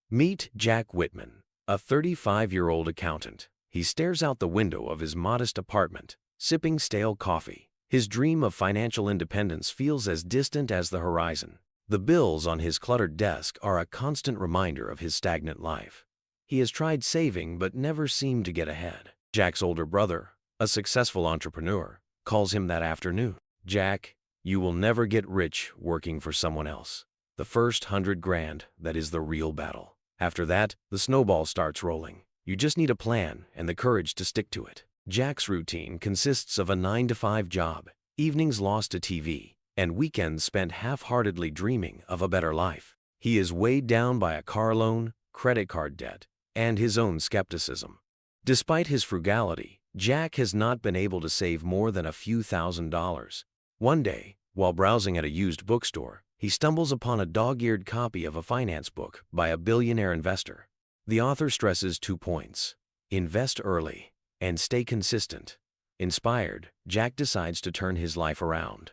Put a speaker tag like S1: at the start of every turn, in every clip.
S1: Meet Jack Whitman, a 35-year-old accountant. He stares out the window of his modest apartment, sipping stale coffee. His dream of financial independence feels as distant as the horizon. The bills on his cluttered desk are a constant reminder of his stagnant life. He has tried saving but never seemed to get ahead. Jack's older brother, a successful entrepreneur, calls him that afternoon. "Jack, you will never get rich working for someone else. The first 100 grand, that is the real battle. After that, the snowball starts rolling. You just need a plan and the courage to stick to it." Jack's routine consists of a 9-to-5 job, evenings lost to TV, and weekends spent half-heartedly dreaming of a better life. He is weighed down by a car loan, credit card debt, and his own skepticism. Despite his frugality, Jack has not been able to save more than a few $1,000s. One day, while browsing at a used bookstore, he stumbles upon a dog-eared copy of a finance book by a billionaire investor. The author stresses 2 points: invest early and stay consistent. Inspired, Jack decides to turn his life around.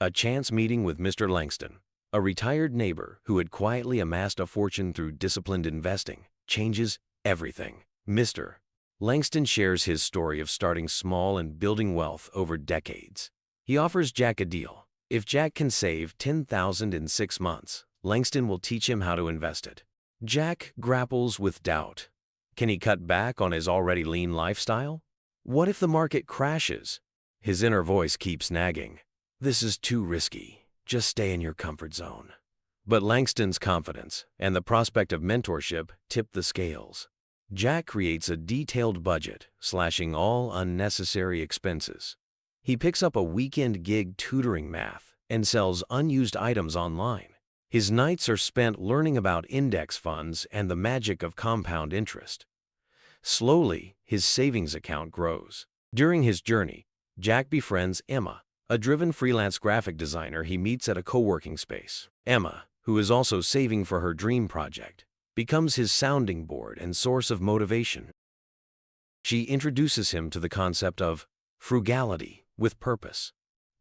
S1: A chance meeting with Mr. Langston, a retired neighbor who had quietly amassed a fortune through disciplined investing, changes everything. Mr. Langston shares his story of starting small and building wealth over decades. He offers Jack a deal. If Jack can save $10,000 in 6 months, Langston will teach him how to invest it. Jack grapples with doubt. Can he cut back on his already lean lifestyle? What if the market crashes? His inner voice keeps nagging. "This is too risky. Just stay in your comfort zone." But Langston's confidence and the prospect of mentorship tip the scales. Jack creates a detailed budget, slashing all unnecessary expenses. He picks up a weekend gig tutoring math and sells unused items online. His nights are spent learning about index funds and the magic of compound interest. Slowly, his savings account grows. During his journey, Jack befriends Emma, a driven freelance graphic designer he meets at a co-working space. Emma, who is also saving for her dream project, becomes his sounding board and source of motivation. She introduces him to the concept of frugality with purpose,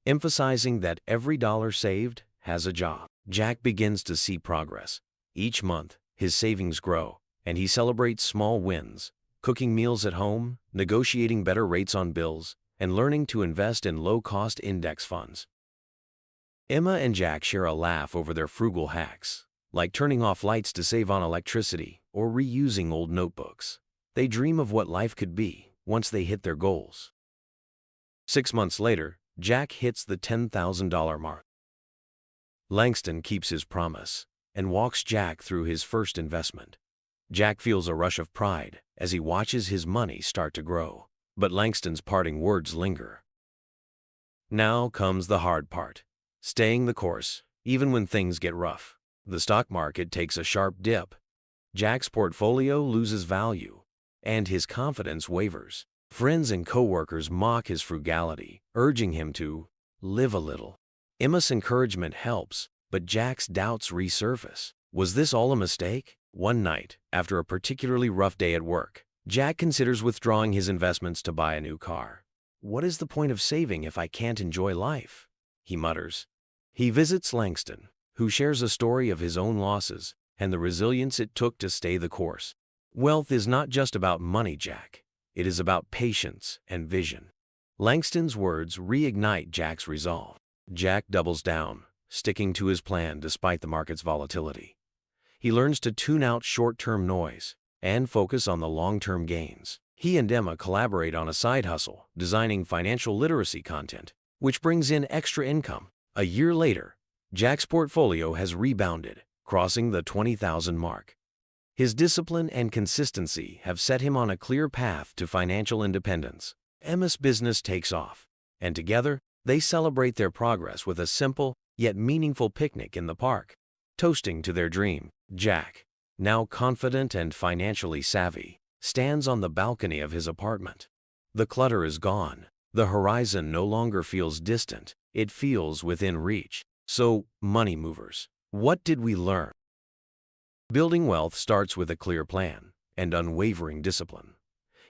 S1: emphasizing that every dollar saved has a job. Jack begins to see progress. Each month, his savings grow, and he celebrates small wins, cooking meals at home, negotiating better rates on bills, and learning to invest in low-cost index funds. Emma and Jack share a laugh over their frugal hacks, like turning off lights to save on electricity or reusing old notebooks. They dream of what life could be once they hit their goals. 6 months later, Jack hits the $10,000 mark. Langston keeps his promise and walks Jack through his first investment. Jack feels a rush of pride as he watches his money start to grow, but Langston's parting words linger. Now comes the hard part: staying the course, even when things get rough. The stock market takes a sharp dip. Jack's portfolio loses value, and his confidence wavers. Friends and coworkers mock his frugality, urging him to live a little. Emma's encouragement helps, but Jack's doubts resurface. Was this all a mistake? One night, after a particularly rough day at work, Jack considers withdrawing his investments to buy a new car. "What is the point of saving if I can't enjoy life?" he mutters. He visits Langston, who shares a story of his own losses and the resilience it took to stay the course. Wealth is not just about money, Jack. It is about patience and vision. Langston's words reignite Jack's resolve. Jack doubles down, sticking to his plan despite the market's volatility. He learns to tune out short-term noise and focus on the long-term gains. He and Emma collaborate on a side hustle, designing financial literacy content, which brings in extra income. A year later, Jack's portfolio has rebounded, crossing the 20,000 mark. His discipline and consistency have set him on a clear path to financial independence. Emma's business takes off, and together, they celebrate their progress with a simple yet meaningful picnic in the park. Toasting to their dream, Jack, now confident and financially savvy, stands on the balcony of his apartment. The clutter is gone. The horizon no longer feels distant. It feels within reach. So, money movers, what did we learn? Building wealth starts with a clear plan and unwavering discipline.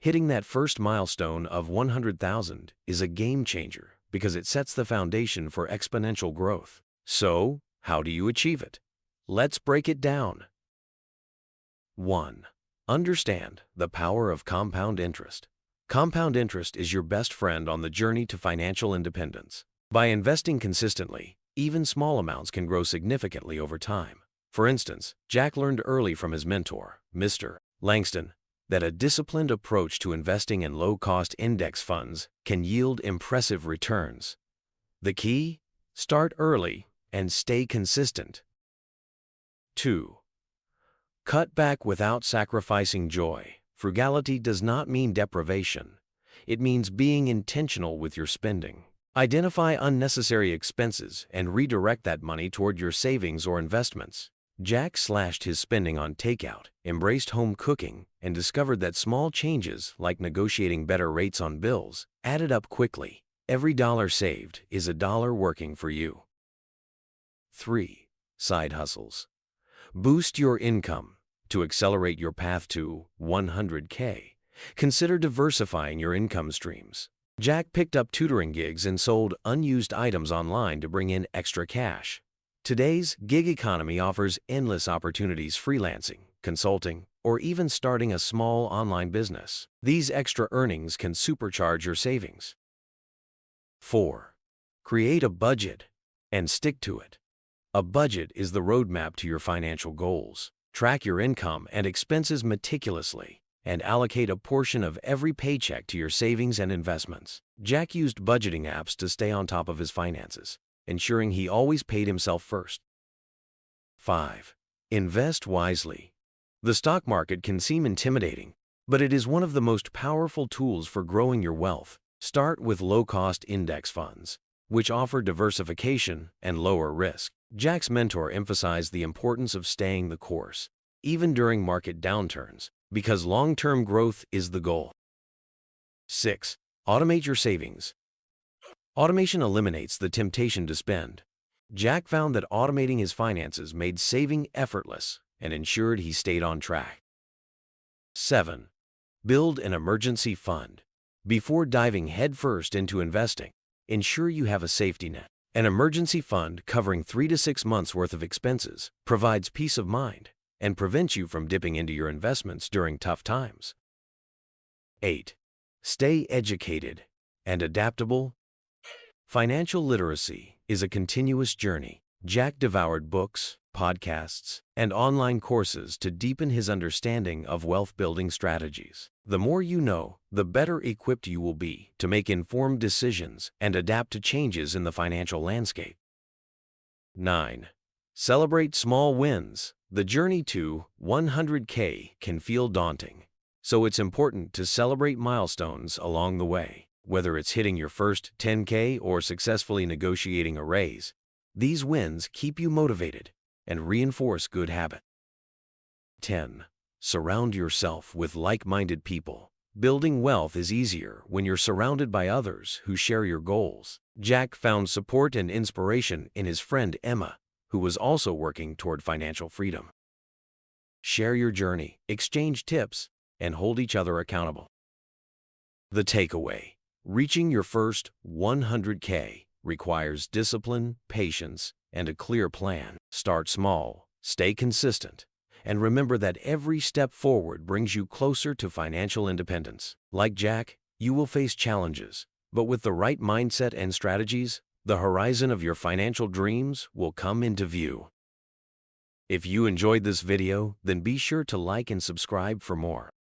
S1: Hitting that first milestone of 100,000 is a game changer because it sets the foundation for exponential growth. So, how do you achieve it? Let's break it down. 1. Understand the power of compound interest. Compound interest is your best friend on the journey to financial independence. By investing consistently, even small amounts can grow significantly over time. For instance, Jack learned early from his mentor, Mr. Langston, that a disciplined approach to investing in low-cost index funds can yield impressive returns. The key? Start early and stay consistent. 2. Cut back without sacrificing joy. Frugality does not mean deprivation. It means being intentional with your spending. Identify unnecessary expenses and redirect that money toward your savings or investments. Jack slashed his spending on takeout, embraced home cooking, and discovered that small changes, like negotiating better rates on bills, added up quickly. Every dollar saved is a dollar working for you. 3. Side hustles. Boost your income. To accelerate your path to 100K, consider diversifying your income streams. Jack picked up tutoring gigs and sold unused items online to bring in extra cash. Today's gig economy offers endless opportunities freelancing, consulting, or even starting a small online business. These extra earnings can supercharge your savings. 4. Create a budget and stick to it. A budget is the roadmap to your financial goals. Track your income and expenses meticulously and allocate a portion of every paycheck to your savings and investments. Jack used budgeting apps to stay on top of his finances, ensuring he always paid himself first. 5. Invest wisely. The stock market can seem intimidating, but it is one of the most powerful tools for growing your wealth. Start with low-cost index funds, which offer diversification and lower risk. Jack's mentor emphasized the importance of staying the course, even during market downturns, because long-term growth is the goal. 6. Automate your savings. Automation eliminates the temptation to spend. Jack found that automating his finances made saving effortless and ensured he stayed on track. 7. Build an emergency fund. Before diving headfirst into investing, ensure you have a safety net. An emergency fund covering 3 to 6 months' worth of expenses provides peace of mind and prevents you from dipping into your investments during tough times. 8. Stay educated and adaptable. Financial literacy is a continuous journey. Jack devoured books, podcasts, and online courses to deepen his understanding of wealth-building strategies. The more you know, the better equipped you will be to make informed decisions and adapt to changes in the financial landscape. 9. Celebrate small wins. The journey to 100K can feel daunting, so it's important to celebrate milestones along the way. Whether it's hitting your first 10K or successfully negotiating a raise, these wins keep you motivated and reinforce good habits. 10. Surround yourself with like-minded people. Building wealth is easier when you're surrounded by others who share your goals. Jack found support and inspiration in his friend Emma, who was also working toward financial freedom. Share your journey, exchange tips, and hold each other accountable. The takeaway: reaching your first 100K requires discipline, patience, and a clear plan. Start small, stay consistent, and remember that every step forward brings you closer to financial independence. Like Jack, you will face challenges, but with the right mindset and strategies, the horizon of your financial dreams will come into view. If you enjoyed this video, then be sure to like and subscribe for more.